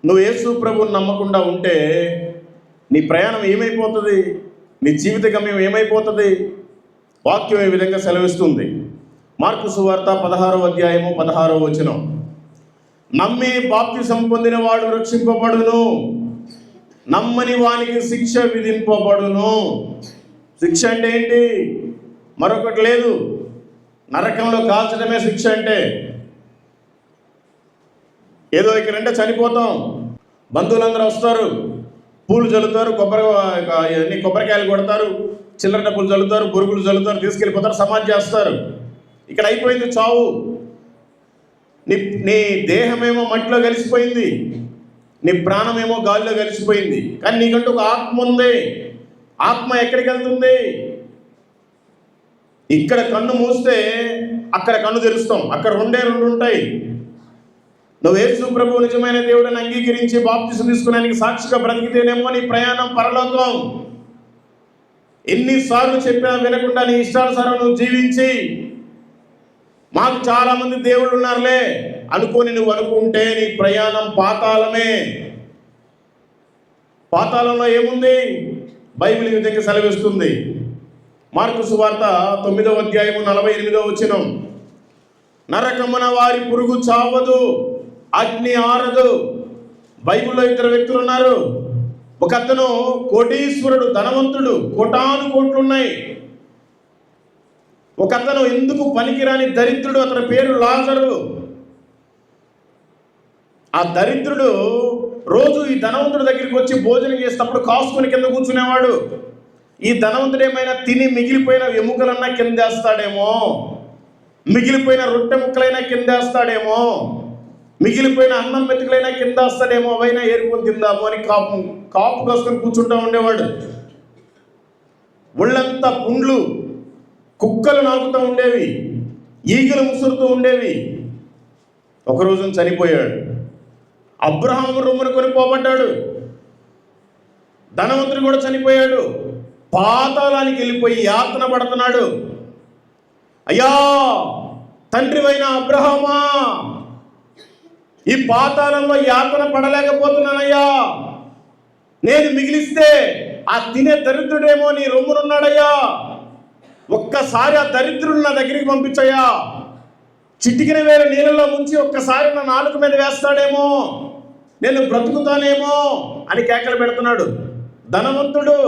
నువ్వు యేసు ప్రభువుని నమ్మకుండా ఉంటే నీ ప్రయాణం ఏమైపోతుంది? నీ జీవిత గమ్యం ఏమైపోతుంది? వాక్యం ఈ విధంగా సెలవిస్తుంది. మార్కు సువార్త 16వ అధ్యాయము 16వ వచనం, నమ్మి బాప్తిసం పొందిన వాడు రక్షింపబడును, నమ్మని వానికి శిక్ష విధింపబడును. శిక్ష అంటే ఏంటి? మరొకటి లేదు. నరకంలో కాల్చడమే శిక్ష అంటే. ఏదో ఇక్కడంటే చనిపోతాం, బంధువులందరూ వస్తారు, పూలు చల్లుతారు, కొబ్బరికాయలు కొడతారు, చిల్లర డబ్బులు చల్లుతారు, బొరుగులు చల్లుతారు, తీసుకెళ్ళిపోతారు, సమాధి చేస్తారు. ఇక్కడ అయిపోయింది చావు. నీ దేహమేమో మట్టిలో కలిసిపోయింది, నీ ప్రాణమేమో గాలిలో కలిసిపోయింది. కానీ నీకంటూ ఒక ఆత్మ ఉంది. ఆత్మ ఎక్కడికి వెళ్తుంది? ఇక్కడ కన్ను మూస్తే అక్కడ కన్ను తెరుస్తాం. అక్కడ రెండు ఉంటాయి. నువ్వు యేసు ప్రభువు నిజమైన దేవుడిని అంగీకరించి బాప్తిసం తీసుకునేందుకు సాక్షిగా బ్రతికితేనేమో నీ ప్రయాణం పరలోకం. ఎన్నిసార్లు చెప్పినా వినకుండా నీ ఇష్టానుసారం నువ్వు జీవించి మాకు చాలామంది దేవుళ్ళు ఉన్నారులే అనుకొని నువ్వు అనుకుంటే నీ ప్రయాణం పాతాళమే. పాతాళంలో ఏముంది? బైబిల్ ఈ విధంగా సెలవిస్తుంది. మార్కు సువార్త 9వ అధ్యాయము 48వ వచనం, నరకమున వారి పురుగు చావదు, అగ్ని ఆరదు. బైబిల్లో ఇద్దరు వ్యక్తులు ఉన్నారు. ఒక అతను కోటీశ్వరుడు, ధనవంతుడు, కోటాను కోట్లున్నాయి. ఒక అతను ఎందుకు పనికిరాని దరిద్రుడు, అతని పేరు లాజరు. ఆ దరిద్రుడు రోజు ఈ ధనవంతుడి దగ్గరికి వచ్చి భోజనం చేసేటప్పుడు కాసుకొని కింద కూర్చునేవాడు. ఈ ధనవంతుడు ఏమైనా తిని మిగిలిపోయిన ఎముకలన్నా కిందేస్తాడేమో, మిగిలిపోయిన రొట్టె ముక్కలైనా కిందేస్తాడేమో, మిగిలిపోయిన అన్నం మెతుకులైనా కిందేస్తాడేమో, అవైనా ఏరుకొని తిందాము అని కాపు కాసుకొని కూర్చుంటూ ఉండేవాడు. ఒళ్ళంతా పుండ్లు, కుక్కలు నాకుతూ ఉండేవి, ఈగలు ముసురుతూ ఉండేవి. ఒకరోజు చనిపోయాడు. అబ్రహాము రొమ్మును కొనిపోబడ్డాడు. ధనవంతుడు కూడా చనిపోయాడు. పాతాళానికి వెళ్ళిపోయి యాతన పడుతున్నాడు. అయ్యా తండ్రివైన అబ్రహామా, ఈ పాతాళంలో యాతన పడలేకపోతున్నానయ్యా. నేను మిగిలిస్తే ఆ తినే దరిద్రుడేమో నీ రొమ్మునున్నాడయ్యా. ఒక్కసారి ఆ దరిద్రుడు నా దగ్గరికి పంపించయ్యా. చిటికిన వేరే నీళ్ళలో ముంచి ఒక్కసారి నా నాలుక మీద వేస్తాడేమో, నేను బ్రతుకుతానేమో అని కేకలు పెడుతున్నాడు. ధనవంతుడు